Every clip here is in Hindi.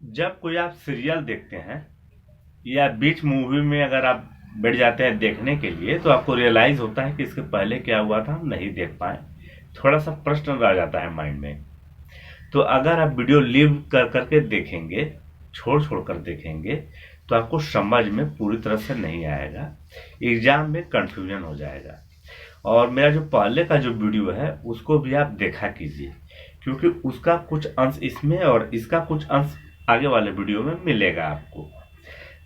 जब कोई आप सीरियल देखते हैं या बीच मूवी में अगर आप बैठ जाते हैं देखने के लिए, तो आपको रियलाइज होता है कि इसके पहले क्या हुआ था हम नहीं देख पाए। थोड़ा सा प्रश्न रह जाता है माइंड में। तो अगर आप वीडियो लीव कर करके देखेंगे, छोड़ छोड़ कर देखेंगे, तो आपको समझ में पूरी तरह से नहीं आएगा, एग्जाम में कंफ्यूजन हो जाएगा। और मेरा जो पहले का जो वीडियो है उसको भी आप देखा कीजिए, क्योंकि उसका कुछ अंश इसमें और इसका कुछ अंश आगे वाले वीडियो में मिलेगा आपको।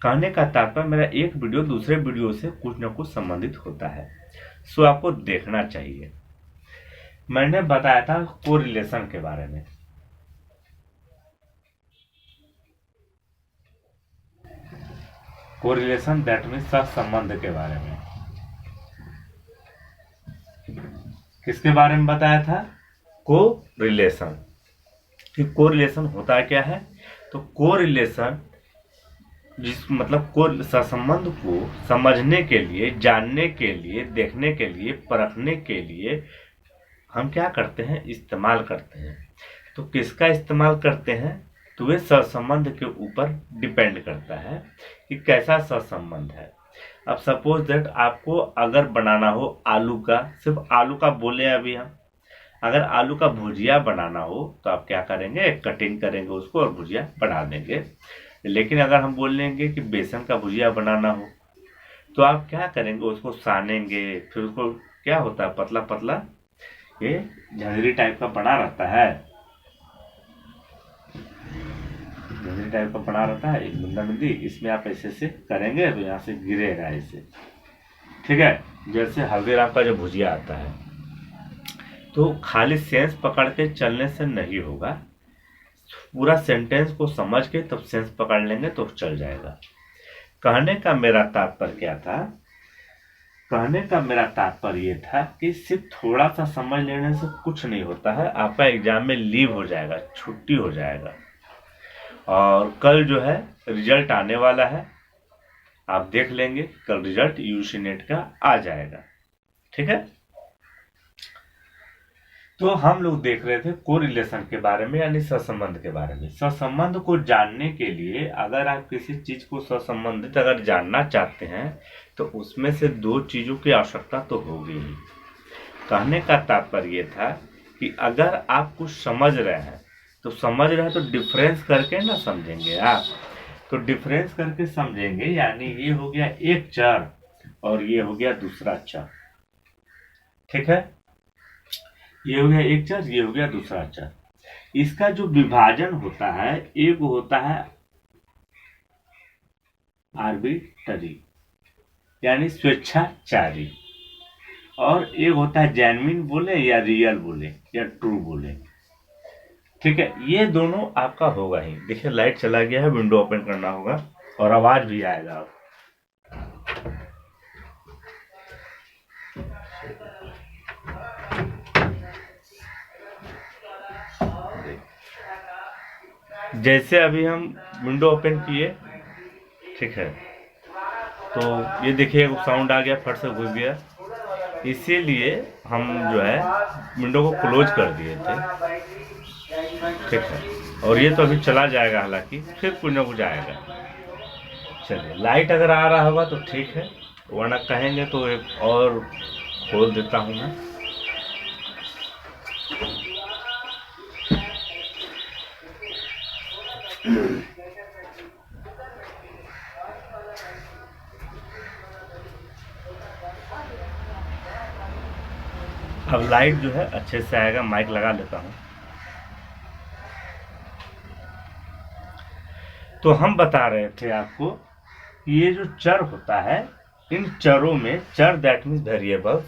कहने का तात्पर्य मेरा एक वीडियो दूसरे वीडियो से कुछ न कुछ संबंधित होता है, सो आपको देखना चाहिए। मैंने बताया था कोरिलेशन के बारे में। कोरिलेशन दैट मीन्स सहसंबंध के बारे में। किसके बारे में बताया था? कोरिलेशन। कि कोरिलेशन होता क्या है? तो कोरिलेशन जिस मतलब को सहसंबंध को समझने के लिए, जानने के लिए, देखने के लिए, परखने के लिए हम क्या करते हैं? इस्तेमाल करते हैं। तो किसका इस्तेमाल करते हैं? तो वे सहसंबंध के ऊपर डिपेंड करता है कि कैसा सहसंबंध है। अब सपोज दैट आपको अगर बनाना हो आलू का, सिर्फ आलू का बोले अभी हम, अगर आलू का भुजिया बनाना हो तो आप क्या करेंगे? कटिंग करेंगे उसको और भुजिया बना देंगे। लेकिन अगर हम बोल लेंगे कि बेसन का भुजिया बनाना हो, तो आप क्या करेंगे? उसको सानेंगे, फिर उसको क्या होता है, पतला पतला ये झंझरी टाइप का बना रहता है, झंझरी टाइप का बना रहता है, एक बुंदा बुंदी, इसमें आप ऐसे से करेंगे तो यहाँ से गिरेगा ऐसे, ठीक है? जैसे हल्दीराम का जो भुजिया आता है। तो खाली सेंस पकड़ के चलने से नहीं होगा, पूरा सेंटेंस को समझ के तब सेंस पकड़ लेंगे तो चल जाएगा। कहने का मेरा तात्पर्य क्या था? कहने का मेरा तात्पर्य ये था कि सिर्फ थोड़ा सा समझ लेने से कुछ नहीं होता है, आपका एग्जाम में लीव हो जाएगा, छुट्टी हो जाएगा। और कल जो है रिजल्ट आने वाला है, आप देख लेंगे, कल रिजल्ट यूजी नेट का आ जाएगा, ठीक है? तो हम लोग देख रहे थे कोरिलेशन के बारे में, यानी सहसंबंध के बारे में। सहसंबंध को जानने के लिए अगर आप किसी चीज को सहसंबंधित अगर जानना चाहते हैं तो उसमें से दो चीजों की आवश्यकता तो होगी ही। कहने का तात्पर्य ये था कि अगर आप कुछ समझ रहे हैं तो डिफरेंस करके ना समझेंगे आप, तो डिफरेंस करके समझेंगे, यानी ये हो गया एक चर और ये हो गया दूसरा चर, ठीक है? ये हो गया एक चर, ये हो गया दूसरा चर। इसका जो विभाजन होता है, एक होता है आर्बिटरी यानी स्वेच्छाचारी, और एक होता है जेन्युइन बोले या रियल बोले या ट्रू बोले, ठीक है? ये दोनों आपका होगा ही। देखिए लाइट चला गया है, विंडो ओपन करना होगा और आवाज भी आएगा। जैसे अभी हम विंडो ओपन किए, ठीक है, तो ये देखिए साउंड आ गया, फट से घुस गया, इसीलिए हम जो है विंडो को क्लोज कर दिए थे, ठीक है? और ये तो अभी चला जाएगा, हालांकि फिर कुछ ना कुछ आएगा। चलिए, लाइट अगर आ रहा होगा तो ठीक है, वरना कहेंगे तो एक और खोल देता हूँ मैं। अब लाइट जो है अच्छे से आएगा, माइक लगा लेता हूँ। तो हम बता रहे थे आपको कि ये जो चर होता है, इन चरों में, चर दैट मीन्स वेरिएबल्स,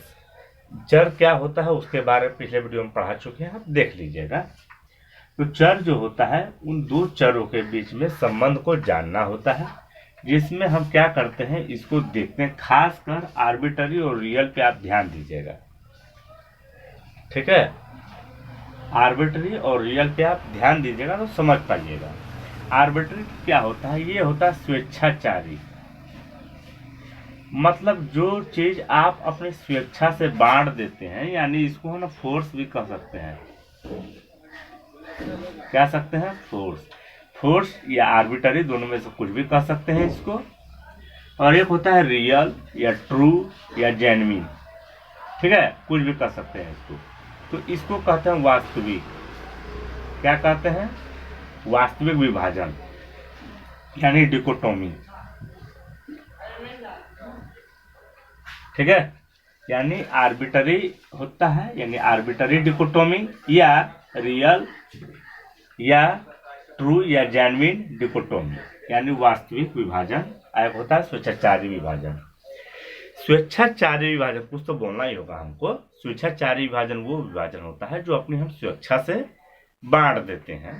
चर क्या होता है उसके बारे में पिछले वीडियो में पढ़ा चुके हैं, आप देख लीजिएगा। तो चर जो होता है, उन दो चरों के बीच में संबंध को जानना होता है, जिसमें हम क्या करते हैं, इसको देखते हैं। खासकर आर्बिट्ररी और रियल पे आप ध्यान दीजिएगा, ठीक है? आर्बिट्ररी और रियल पे आप ध्यान दीजिएगा तो समझ पाइएगा। आर्बिट्ररी क्या होता है? ये होता है स्वेच्छाचारी, मतलब जो चीज आप अपनी स्वेच्छा से बांट देते हैं, यानी इसको हम फोर्स भी कह सकते हैं। क्या सकते हैं? फोर्स। फोर्स या आर्बिटरी, दोनों में से कुछ भी कह सकते हैं इसको। और एक होता है रियल या ट्रू या जेन्युइन, ठीक है, कुछ भी कह सकते हैं इसको। तो इसको कहते हैं वास्तविक। क्या कहते हैं? वास्तविक विभाजन, यानी डिकोटोमी, ठीक है। यानी आर्बिटरी होता है, यानी आर्बिटरी डिकोटोमी, या रियल या ट्रू या जेन्युइन डिकोटोमी, यानी वास्तविक विभाजन। एक होता है स्वेच्छाचारी विभाजन। स्वेच्छाचारी विभाजन कुछ तो बोलना ही होगा हमको। स्वेच्छाचारी विभाजन वो विभाजन होता है जो अपनी हम स्वेच्छा से बांट देते हैं,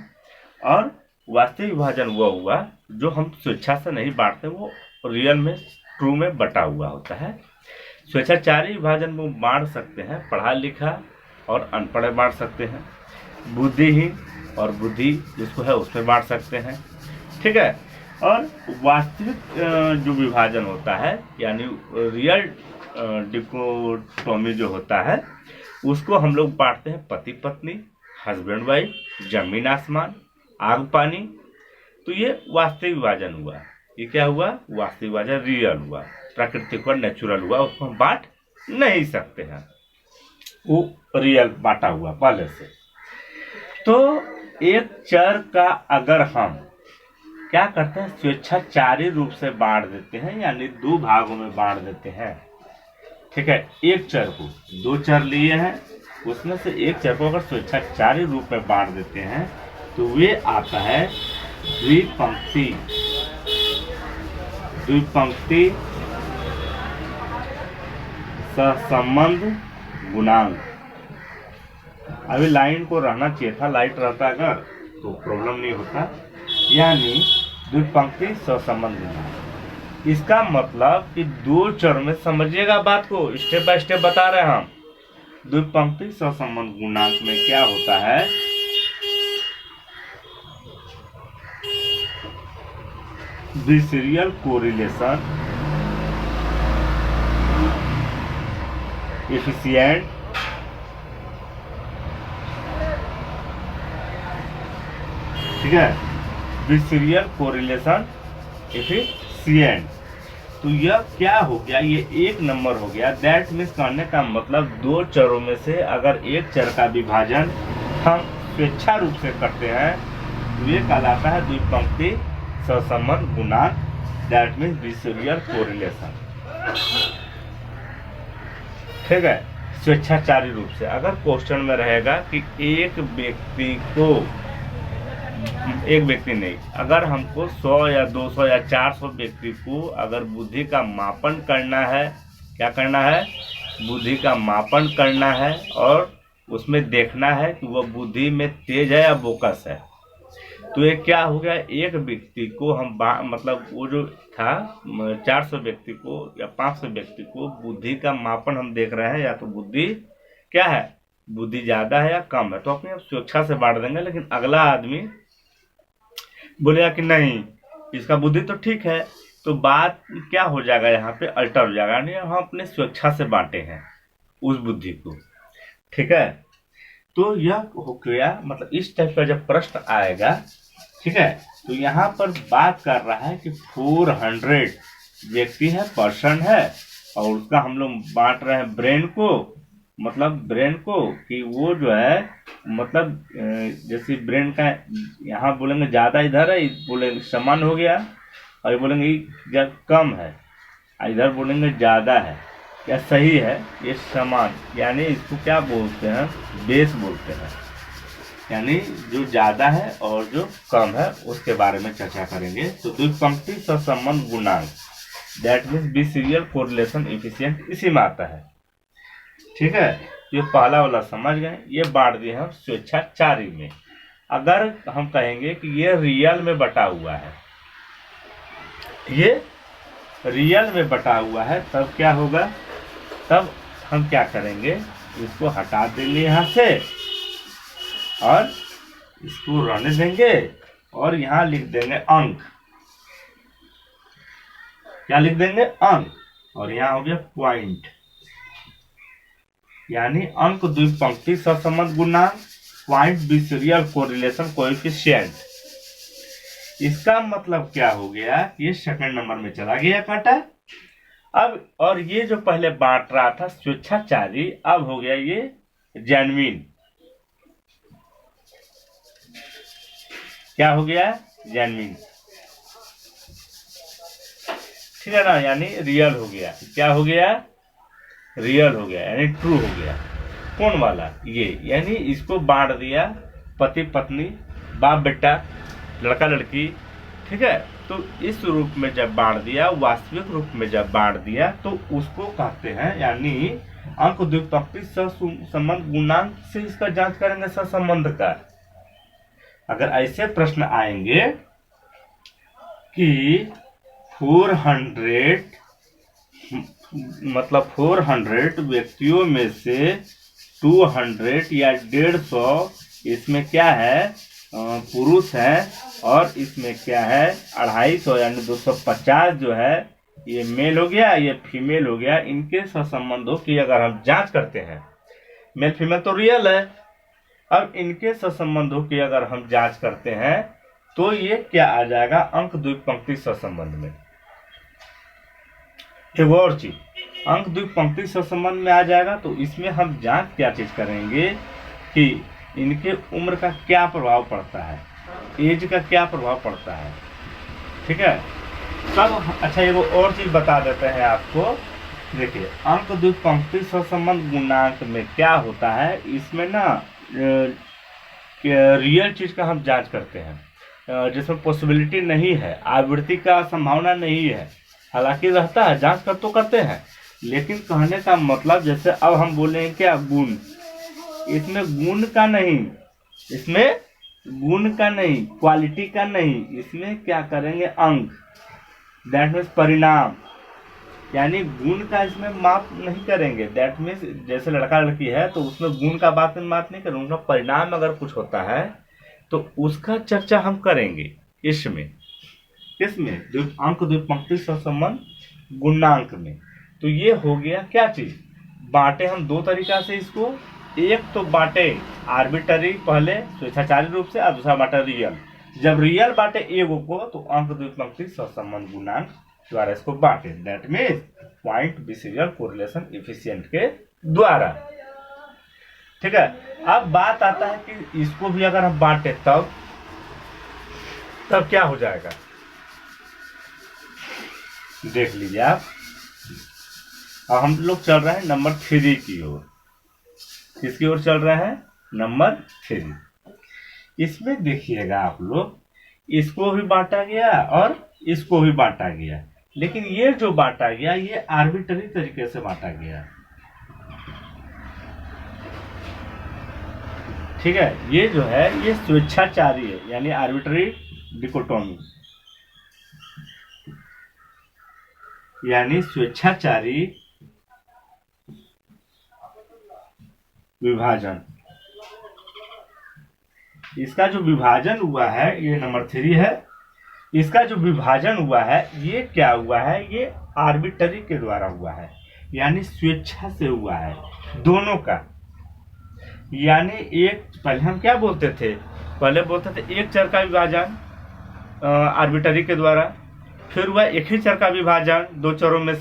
और वास्तविक विभाजन वो हुआ जो हम स्वेच्छा से नहीं बांटते, वो रियल में ट्रू में बटा हुआ होता है। स्वेच्छाचारी विभाजन वो बांट सकते हैं, पढ़ा लिखा और अनपढ़ बांट सकते हैं, बुद्धिहीन और बुद्धि जिसको है उसमें बांट सकते हैं, ठीक है। और वास्तविक जो विभाजन होता है, यानी रियल डिकोटोमी जो होता है, उसको हम लोग बांटते हैं पति पत्नी, हस्बैंड वाइफ, जमीन आसमान, आग पानी। तो ये वास्तविक विभाजन हुआ। ये क्या हुआ? वास्तविक विभाजन रियल हुआ। प्राकृतिक और नेचुरल हुआ, उसको हम बांट नहीं सकते हैं, वो रियल बांटा हुआ पहले से। तो एक चर का अगर हम क्या करते हैं, स्वेच्छाचारी रूप से बांट देते हैं, यानी दो भागों में बांट देते हैं, ठीक है। एक चर को, दो चर लिए हैं, उसमें से एक चर को अगर स्वेच्छाचारी रूप में बांट देते हैं तो वे आता है द्विपंक्ति। द्विपंक्ति सहसंबंध गुणांक। अभी लाइन को रहना चाहिए था, लाइट रहता अगर तो प्रॉब्लम नहीं होता। यानी द्विपंक्ति सहसंबंध गुणांक, इसका मतलब कि दो चर में, समझिएगा बात को, स्टेप बाय स्टेप बता रहे हैं हम। द्विपंक्ति सहसंबंध गुणांक में क्या होता है, बिसेरियल कोरिलेशन, एफिशिएंट, ठीक है, बिसेरियल कोरिलेशन एफिशिएंट। तो यह क्या हो गया, ये एक नंबर हो गया। दैट मीन्स कहने का मतलब दो चरों में से अगर एक चर का विभाजन हम स्वेच्छा रूप से करते हैं तो ये कहलाता है द्विपंक्ति सहसंबंध गुणांक। दैट मीन्स बिसेरियल कोरिलेशन, ठीक है, स्वेच्छाचारी रूप से। अगर क्वेश्चन में रहेगा कि एक व्यक्ति नहीं, अगर हमको 100 या 200 या 400 व्यक्ति को अगर बुद्धि का मापन करना है, क्या करना है, बुद्धि का मापन करना है, और उसमें देखना है कि वह बुद्धि में तेज है या बोकस है, तो ये क्या हो गया, एक व्यक्ति को हम मतलब वो जो था 400 व्यक्ति को या 500 व्यक्ति को बुद्धि का मापन हम देख रहे हैं, या तो बुद्धि क्या है, बुद्धि ज्यादा है या कम है, तो अपने स्वेच्छा से बांट देंगे। लेकिन अगला आदमी बोलेगा कि नहीं, इसका बुद्धि तो ठीक है, तो बात क्या हो जाएगा, यहाँ पे अल्टर हो जाएगा, नहीं हम अपने स्वेच्छा से बांटे हैं उस बुद्धि को, ठीक है। तो यह हो गया, मतलब इस टाइप का जब प्रश्न आएगा, ठीक है, तो यहाँ पर बात कर रहा है कि 400 व्यक्ति है, पर्सन है, और उसका हम लोग बांट रहे हैं ब्रेन को, मतलब ब्रेन को कि वो जो है, मतलब जैसे ब्रेन का यहाँ बोलेंगे ज्यादा इधर है, बोलेंगे समान हो गया, और ये बोलेंगे जब कम है, इधर बोलेंगे ज्यादा है या सही है, ये समान, यानी इसको क्या बोलते हैं, बेस बोलते हैं। यानी जो ज्यादा है और जो कम है उसके बारे में चर्चा करेंगे। तो द्विपंक्ति सहसंबंध गुणांक, दैट मीन्स बिसेरियल कोरिलेशन एफिशिएंट, इसी में आता है, ठीक है। ये पहला वाला समझ गए। ये बांट दिए हम स्वेच्छाचारी में। अगर हम कहेंगे कि ये रियल में बटा हुआ है, ये रियल में बटा हुआ है, तब क्या होगा, तब हम क्या करेंगे, इसको हटा देंगे यहाँ से और इसको रहने देंगे, और यहाँ लिख देंगे अंक। क्या लिख देंगे, अंक, और यहाँ हो गया पॉइंट, यानी अंक द्विपंक्ति सहसंबंध गुणांक, पॉइंट बिसेरियल कोरिलेशन कोएफिशिएंट। इसका मतलब क्या हो गया, ये सेकंड नंबर में चला गया कांटा। अब और ये जो पहले बांट रहा था स्वेच्छाचारी, अब हो गया ये जेन्युइन। क्या हो गया, जेन्युइन, ठीक है ना, यानी रियल हो गया। क्या हो गया, रियल हो गया, यानी ट्रू हो गया। कौन वाला, ये, यानी इसको बांट दिया पति पत्नी, बाप बेटा, लड़का लड़की, ठीक है। तो इस रूप में जब बांट दिया, वास्तविक रूप में जब बांट दिया, तो उसको कहते हैं, यानी अंक द्विपक्षीय सहसंबंध गुणांक से इसका जांच करेंगे सहसंबंध का। अगर ऐसे प्रश्न आएंगे कि 400 मतलब 400 व्यक्तियों में से 200 या 150 इसमें क्या है, पुरुष है, और इसमें क्या है 250 यानी 250 जो है ये मेल हो गया, ये फीमेल हो गया। इनके सहसंबंधों की अगर हम जांच करते हैं, मेल फीमेल तो रियल है, अब इनके सहसंबंधों की अगर हम जांच करते हैं तो ये क्या आ जाएगा, अंक द्विपंक्ति सहसंबंध में। एक और चीज, अंक द्विपंक्ति सहसंबंध में आ जाएगा तो इसमें हम जांच क्या चीज करेंगे कि इनके उम्र का क्या प्रभाव पड़ता है, एज का क्या प्रभाव पड़ता है, ठीक है। तब अच्छा एगो और चीज बता देते हैं आपको। देखिए अंक द्विपंक्ति सहसंबंध गुणांक में क्या होता है, इसमें ना रियल चीज का हम जांच करते हैं, जिसमें पॉसिबिलिटी नहीं है, आवृत्ति का संभावना नहीं है। हालांकि रहता है, जांच कर तो करते हैं, लेकिन कहने का मतलब जैसे अब हम बोलेंगे क्या गुण, इसमें गुण का नहीं, इसमें गुण का नहीं, क्वालिटी का नहीं, इसमें क्या करेंगे अंक, दैट मीन्स परिणाम, यानी गुण का इसमें माप नहीं करेंगे। दैट मीन्स जैसे लड़का लड़की है तो उसमें गुण का बात नहीं करेंगे, उनका परिणाम अगर कुछ होता है तो उसका चर्चा हम करेंगे इसमें, किसमें, अंक द्विपंक्ति सहसंबंध गुणांक में। तो ये हो गया क्या चीज, बांटे हम दो तरीका से इसको, एक तो बांटे आर्बिटरी पहले स्वेच्छाचारी रूप से, और दूसरा बांटे रियल। जब रियल बांटे एगो को तो अंक द्विपंक्ति सहसंबंध गुणांक द्वारा इसको बांटे, that means point behaviour correlation efficient के द्वारा, ठीक है। अब बात आता है कि इसको भी अगर हम बांटे तब क्या हो जाएगा, देख लीजिए आप। अब हम लोग चल रहे हैं नंबर 3 की ओर। किसकी ओर चल रहे हैं, नंबर 3। इसमें देखिएगा आप लोग, इसको भी बांटा गया और इसको भी बांटा गया, लेकिन ये जो बांटा गया ये आर्बिट्ररी तरीके से बांटा गया, ठीक है। ये जो है ये स्वेच्छाचारी है, यानी आर्बिट्ररी डिकोटोमी, यानी स्वेच्छाचारी विभाजन। इसका जो विभाजन हुआ है ये नंबर 3 है। इसका जो विभाजन हुआ है ये क्या हुआ है, ये आर्बिट्ररी के द्वारा हुआ है, यानी स्वेच्छा से हुआ है दोनों का। यानी एक, पहले हम क्या बोलते थे, पहले बोलते थे एक चर का विभाजन आर्बिट्ररी के द्वारा, फिर हुआ एक ही चर का विभाजन दो चरों में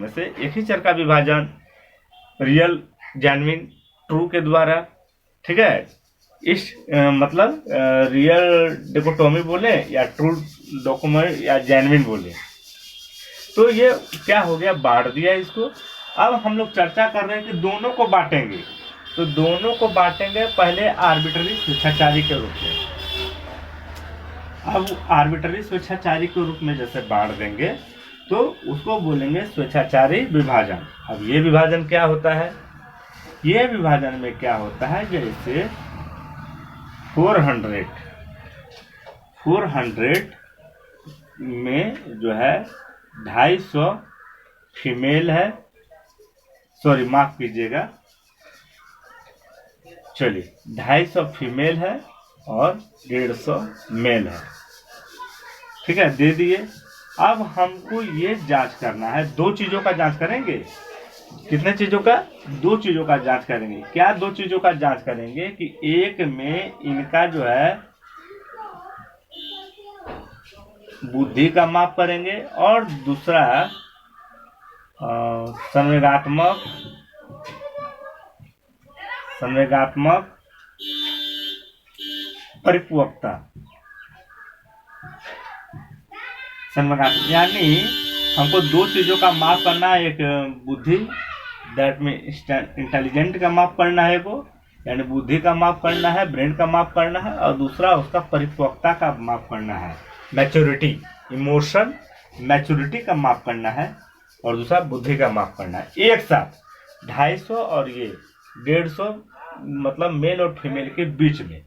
से एक ही चर का विभाजन रियल जेन्युइन ट्रू के द्वारा, ठीक है। इस मतलब रियल डिकोटोमी बोले या ट्रू डॉक्यूमेंट या जेन्युइन बोले, तो ये क्या हो गया, बांट दिया इसको। अब हम लोग चर्चा कर रहे हैं कि दोनों को बांटेंगे, तो दोनों को बांटेंगे पहले आर्बिट्ररी स्वेच्छाचारी के रूप में। अब आर्बिट्ररी स्वेच्छाचारी के रूप में जैसे बांट देंगे तो उसको बोलेंगे स्वेच्छाचारी विभाजन। अब ये विभाजन क्या होता है, ये विभाजन में क्या होता है, जैसे 400 में जो है 250 फीमेल है, सॉरी माफ कीजिएगा, चलिए 250 फीमेल है और 150 मेल है, ठीक है, दे दिए। अब हमको ये जांच करना है, दो चीजों का जांच करेंगे। कितने चीजों का, दो चीजों का जांच करेंगे। क्या दो चीजों का जांच करेंगे कि एक में इनका जो है बुद्धि का माप करेंगे, और दूसरा संवेगात्मक परिपक्वता। संवेगात्मक यानी हमको दो चीजों का माप करना है, एक बुद्धि दैट में इंटेलिजेंट का माप करना है वो, यानी बुद्धि का माप करना है, ब्रेन का माप करना है, और दूसरा उसका परिपक्वता का माप करना है, मैच्योरिटी, इमोशन मैच्योरिटी का माप करना है, और दूसरा बुद्धि का माप करना है। एक साथ 250 और ये 150, मतलब मेल और फीमेल के बीच में।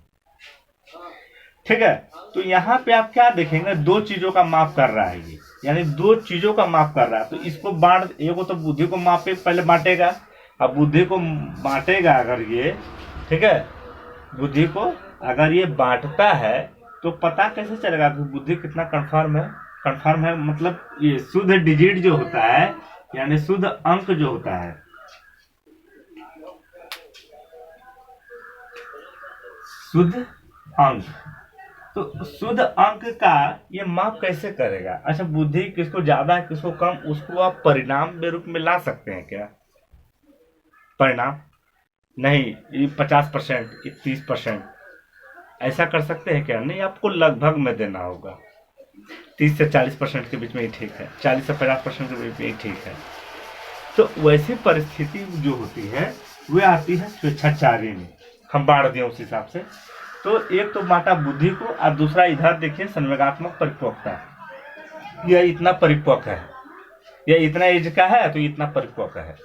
ठीक है, तो यहाँ पे आप क्या देखेंगे, दो चीजों का माप कर रहा है ये, यानी दो चीजों का माप कर रहा है। तो इसको एक तो बुद्धि को मापे पहले बांटेगा, अब बुद्धि को बांटेगा अगर ये, ठीक है, बुद्धि को अगर ये बांटता है तो पता कैसे चलेगा कि बुद्धि कितना कंफर्म है। कंफर्म है मतलब ये शुद्ध डिजिट जो होता है, यानी शुद्ध अंक जो होता है, शुद्ध अंक, तो शुद्ध अंक का ये माप कैसे करेगा। अच्छा, बुद्धि किसको ज्यादा है किसको कम, उसको आप परिणाम के रूप में ला सकते हैं क्या? परिणाम नहीं, ये 50%, ये 30%, ऐसा कर सकते हैं क्या? नहीं, आपको लगभग में देना होगा। 30 से 40% के बीच में ही ठीक है, 40 से 50% के बीच में ही ठीक है। तो वैसी परिस्थिति जो होती है वह आती है स्वेच्छाचारी में। हम बांट दिए उस हिसाब से, तो एक तो बांटा बुद्धि को, और दूसरा इधर देखिए संवेगात्मक परिपक्वता, यह इतना परिपक्व है, यह इतना एज का है तो इतना परिपक्व है।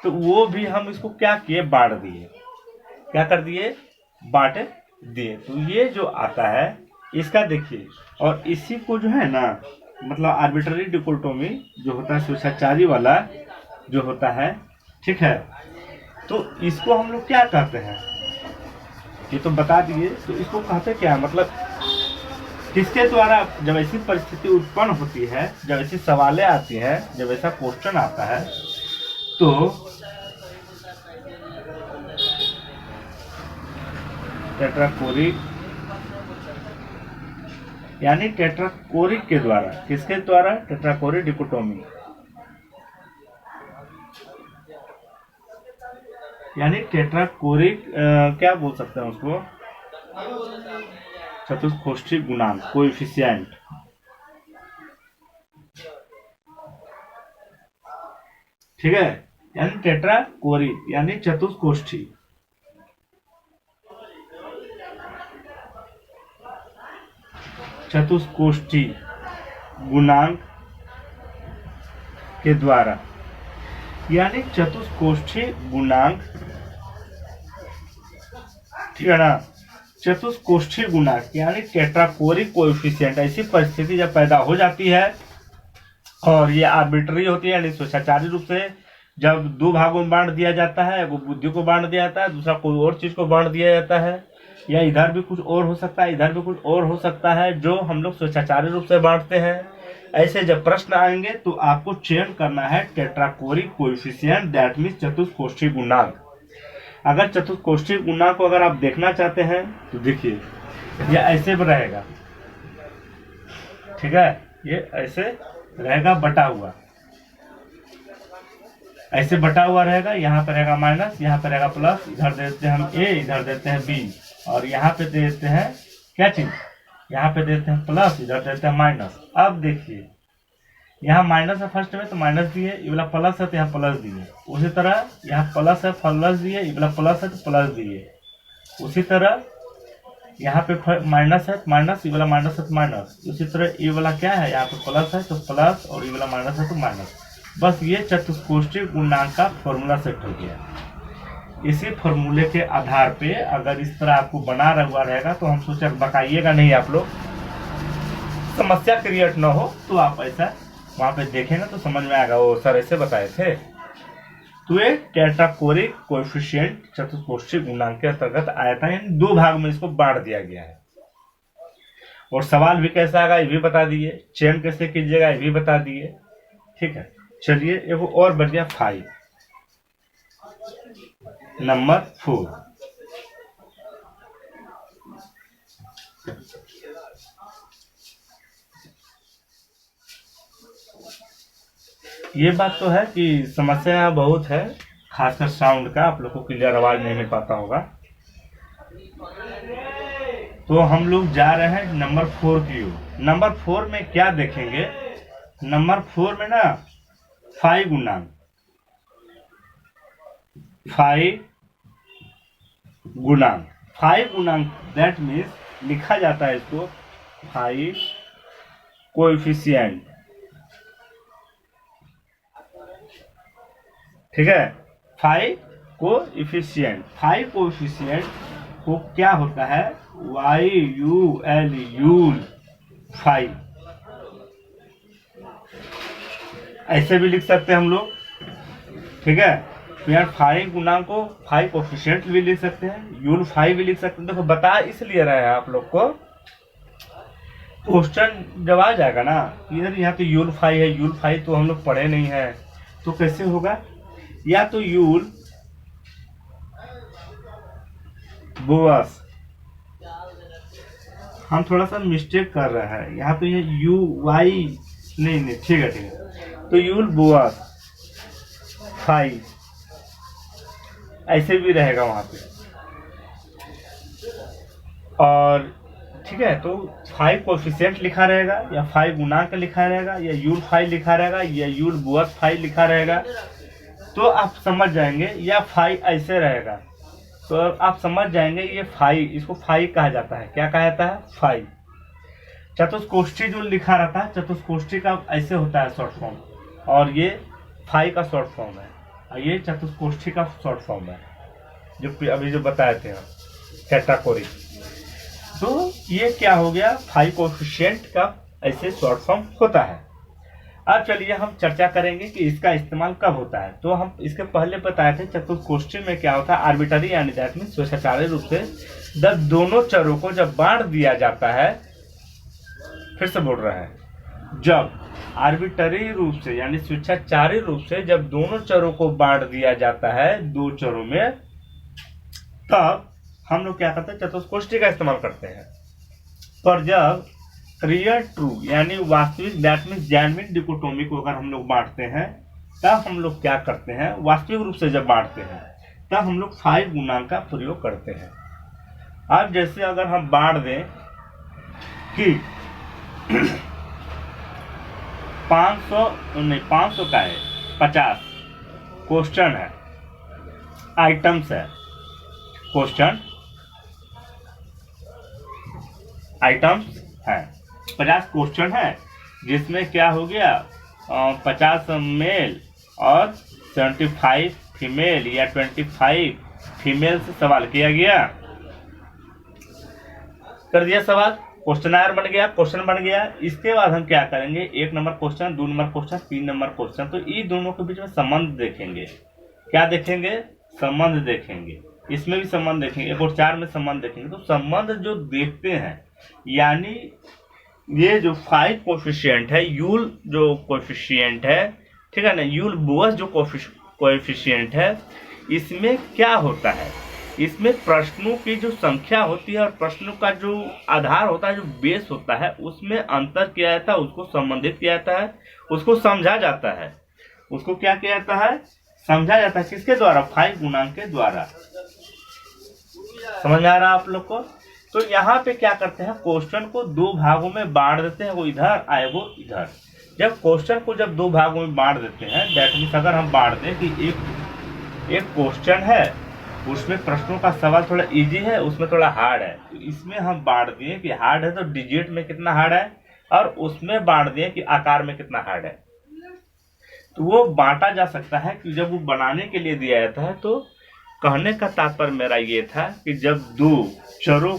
तो वो भी हम इसको क्या किए, बांट दिए। क्या कर दिए, बांट दिए। तो ये जो आता है इसका देखिए, और इसी को जो है ना, मतलब आर्बिट्ररी डिकोटोमी जो होता है, स्वेच्छाचारी वाला जो होता है, ठीक है, तो इसको हम लोग क्या कहते हैं, ये तो बता दिए। तो इसको कहते क्या, मतलब किसके द्वारा जब ऐसी परिस्थिति उत्पन्न होती है, जब ऐसी सवालें आती हैं, जब ऐसा क्वेश्चन आता है, तो टेट्राकोरिक, यानी टेट्राकोरिक के द्वारा, किसके द्वारा, टेट्राकोरिक डिकोटोमी, यानी टेट्राकोरिक क्या बोल सकते हैं उसको, चतुष्कोष्ठी गुणांक, कोएफिशिएंट। ठीक है, यानी टेट्राकोरिक यानी चतुष्कोष्ठी, चतुष्कोष्ठी गुणांक के द्वारा, यानी चतुष्कोष्ठी गुणांक, ठीक है ना, चतुष्कोष्ठी गुणांक यानी टेट्राकोरिक कोएफिशिएंट। ऐसी परिस्थिति जब पैदा हो जाती है, और ये आर्बिट्ररी होती है, यानी स्वेच्छाचारी रूप से जब दो भागों में बांट दिया जाता है, वो बुद्धि को बांट दिया जाता है, दूसरा कोई और चीज को बांट दिया जाता है, या इधर भी कुछ और हो सकता है, इधर भी कुछ और हो सकता है, जो हम लोग स्वेच्छाचारी रूप से बांटते हैं। ऐसे जब प्रश्न आएंगे तो आपको चयन करना है टेट्राकोरिक कोएफिशिएंट, दैट मींस चतुष्कोष्ठी गुणांक। अगर चतुष्कोष्ठी गुणांक को अगर आप देखना चाहते हैं तो देखिए, ये ऐसे भी रहेगा, ठीक है, ये ऐसे रहेगा बटा हुआ, ऐसे बटा हुआ रहेगा, यहाँ पे रहेगा माइनस, यहाँ पे रहेगा प्लस, इधर देते हैं हम ए, इधर देते हैं बी, और यहाँ पे देते हैं क्या चीज, यहाँ पे देते हैं प्लस, इधर देते हैं माइनस। अब देखिए, यहाँ माइनस है फर्स्ट में तो माइनस दिए, ये वाला प्लस है तो यहाँ प्लस दिए, उसी तरह यहाँ प्लस है प्लस दिए, ये वाला प्लस है तो प्लस दिए, उसी तरह यहाँ पे माइनस है तो माइनस, ये वाला माइनस है तो माइनस, उसी तरह ये वाला क्या है, यहाँ पे प्लस है तो प्लस, और ये वाला माइनस है तो माइनस। बस ये चतुष्कोष्ठी गुणांक का फॉर्मूला सेट हो गया। इसी फॉर्मूले के आधार पे अगर इस तरह आपको बना हुआ रहेगा तो हम सोचे बताइएगा नहीं, आप लोग समस्या क्रिएट ना हो, तो आप ऐसा वहां पे देखेंगे तो समझ में आएगा, वो सर ऐसे बताए थे। तो ये टेट्राकोरिक कोएफिशिएंट चतुष्कोष्ठी गुणांक के अंतर्गत आया था, यानी दो भाग में इसको बांट दिया गया है। और सवाल भी कैसा आएगा ये भी बता दिए, चयन कैसे कीजिएगा ये भी बता दिए, ठीक है। चलिए एक और बच गया 5, नंबर 4, ये बात तो है कि समस्या बहुत है, खासकर साउंड का, आप लोग को क्लियर आवाज नहीं मिल पाता होगा। तो हम लोग जा रहे हैं नंबर 4 की ओर। नंबर 4 में क्या देखेंगे, नंबर 4 में ना 5 गुणांक, 5 गुणांक, 5 गुणांक दैट मीन्स लिखा जाता है इसको 5 कोएफिशिएंट, ठीक है। 5 कोएफिशिएंट, 5 कोएफिशिएंट को क्या होता है, YUL, यूल 5, ऐसे भी लिख सकते हैं हम लोग, ठीक है। तो यार 5 गुणांक को 5 कोएफिशिएंट भी लिख सकते हैं, यूल 5 भी लिख सकते हैं। देखो बता इसलिए रहे हैं आप लोग को, क्वेश्चन जब आ जाएगा ना इधर, यहाँ तो यूल 5 है, यूल 5 तो हम लोग पढ़े नहीं है, तो कैसे होगा, या तो यूल बोअस, हम थोड़ा सा मिस्टेक कर रहे हैं यहाँ पे, ये यू वाई नहीं, ठीक है ठीक है, तो यूल बोअस 5 ऐसे भी रहेगा वहां पे, और ठीक है। तो 5 कोएफिशिएंट लिखा रहेगा, या 5 गुणांक लिखा रहेगा, या यूल 5 लिखा रहेगा, या यूल बोअस 5 लिखा रहेगा, तो आप समझ जाएंगे, या 5 ऐसे रहेगा तो आप समझ जाएंगे ये 5, इसको 5 कहा जाता है। क्या कहा जाता है, 5। चतुष्कोष्ठी जो लिखा रहता है, चतुष्कोष्ठी का ऐसे होता है शॉर्ट फॉर्म, और ये 5 का शॉर्ट फॉर्म है, और ये चतुष्कोष्ठी का शॉर्ट फॉर्म है, जो अभी जो बताए थे हम, कैटागोरी। तो ये क्या हो गया, 5 कोएफिशिएंट का ऐसे शॉर्ट फॉर्म होता है। अब चलिए हम चर्चा करेंगे कि इसका इस्तेमाल कब होता है। तो हम इसके पहले बताए थे चतुष्कोष्ठी में क्या होता है, आर्बिट्ररी यानी दैट मींस स्वेच्छाचारी रूप से जब दोनों चरों को जब बांट दिया जाता है, फिर से बोल रहा है, जब आर्बिट्ररी रूप से यानी स्वेच्छाचारी रूप से जब दोनों चरों को बांट दिया जाता है दो चरों में, तब हम लोग क्या करते हैं, चतुष्कोष्ठी का इस्तेमाल करते हैं। पर जब रियल ट्रू यानी वास्तविक दैट मीन्स जेन्युइन डिकोटोमी को अगर हम लोग बांटते हैं, तब हम लोग क्या करते हैं, वास्तविक रूप से जब बांटते हैं तब हम लोग 5 गुणांक का प्रयोग करते हैं। अब जैसे अगर हम बांट दें कि 500 का है, 50 क्वेश्चन है, आइटम्स है, क्वेश्चन आइटम्स है, 50 क्वेश्चन है, जिसमें क्या हो गया, 50 मेल और 75 फीमेल या 25 फीमेल से सवाल किया गया, कर दिया सवाल, क्वेश्चनायर बन गया, क्वेश्चन बन गया। इसके बाद हम क्या करेंगे, 1 number question, 2 number question, 3 number question, तो ये दोनों के बीच में संबंध देखेंगे। क्या देखेंगे, संबंध देखेंगे, इसमें भी संबंध देखेंगे, 1 और 4 में संबंध देखेंगे। तो संबंध जो देखते हैं, यानी ये जो 5 कोएफिशिएंट है, यूल जो कोएफिशिएंट है, ठीक है ना, यूल बोअस जो कोएफिशिएंट है, इसमें क्या होता है, इसमें प्रश्नों की जो संख्या होती है और प्रश्नों का जो आधार होता है, जो बेस होता है, उसमें अंतर किया जाता है, उसको संबंधित किया जाता है, उसको समझा जाता है। उसको क्या किया जाता है, समझा जाता है, किसके द्वारा, 5 गुणांक के द्वारा। समझ आ रहा है आप लोग को। तो यहाँ पे क्या करते हैं, क्वेश्चन को 2 भागों में बांट देते हैं, वो इधर आए वो इधर। जब क्वेश्चन को जब 2 भागों में बांट देते हैं, दैट मीन्स अगर हम बांट दें कि एक क्वेश्चन है, उसमें प्रश्नों का सवाल थोड़ा इजी है, उसमें थोड़ा हार्ड है, तो इसमें हम बांट दिए कि हार्ड है तो डिजिट में कितना हार्ड है, और उसमें बांट दिए कि आकार में कितना हार्ड है। तो वो बांटा जा सकता है कि जब वो बनाने के लिए दिया जाता है। तो कहने का तात्पर्य मेरा ये था कि जब दो चरों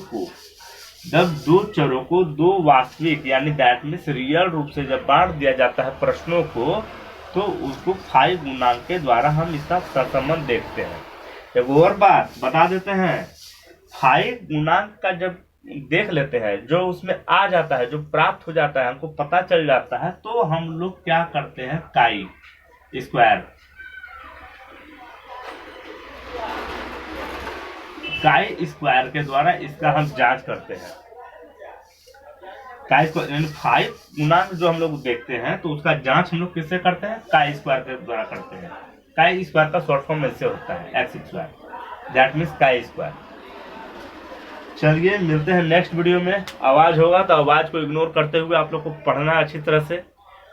को 2 वास्तविक यानी दैट मीन्स रियल रूप से जब बांट दिया जाता है प्रश्नों को, तो उसको 5 गुणांक के द्वारा हम इसका सहसंबंध देखते हैं। एक और बात बता देते हैं, 5 गुणांक का जब देख लेते हैं, जो उसमें आ जाता है, जो प्राप्त हो जाता है, हमको पता चल जाता है, तो हम लोग क्या करते हैं, काई स्क्वायर के द्वारा इसका हम जांच करते हैं। काई स्क्वायर यानी 5 गुना में जो हम लोग देखते हैं तो उसका जांच हम लोग किससे करते हैं, काई स्क्वायर के द्वारा करते हैं। काई स्क्वायर का शॉर्ट फॉर्म ऐसे होता है x square, that means chi square. चलिए मिलते हैं नेक्स्ट वीडियो में। आवाज होगा तो आवाज को इग्नोर करते हुए आप लोग को पढ़ना है अच्छी तरह से,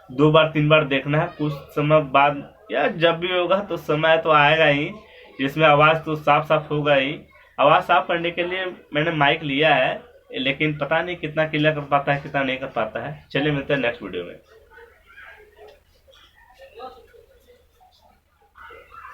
2 बार 3 बार देखना है। कुछ समय बाद या जब भी होगा तो समय तो आएगा ही जिसमें आवाज तो साफ साफ होगा ही। आवाज साफ करने के लिए मैंने माइक लिया है, लेकिन पता नहीं कितना क्लियर कर पाता है कितना नहीं कर पाता है। चलिए मिलते हैं नेक्स्ट वीडियो में।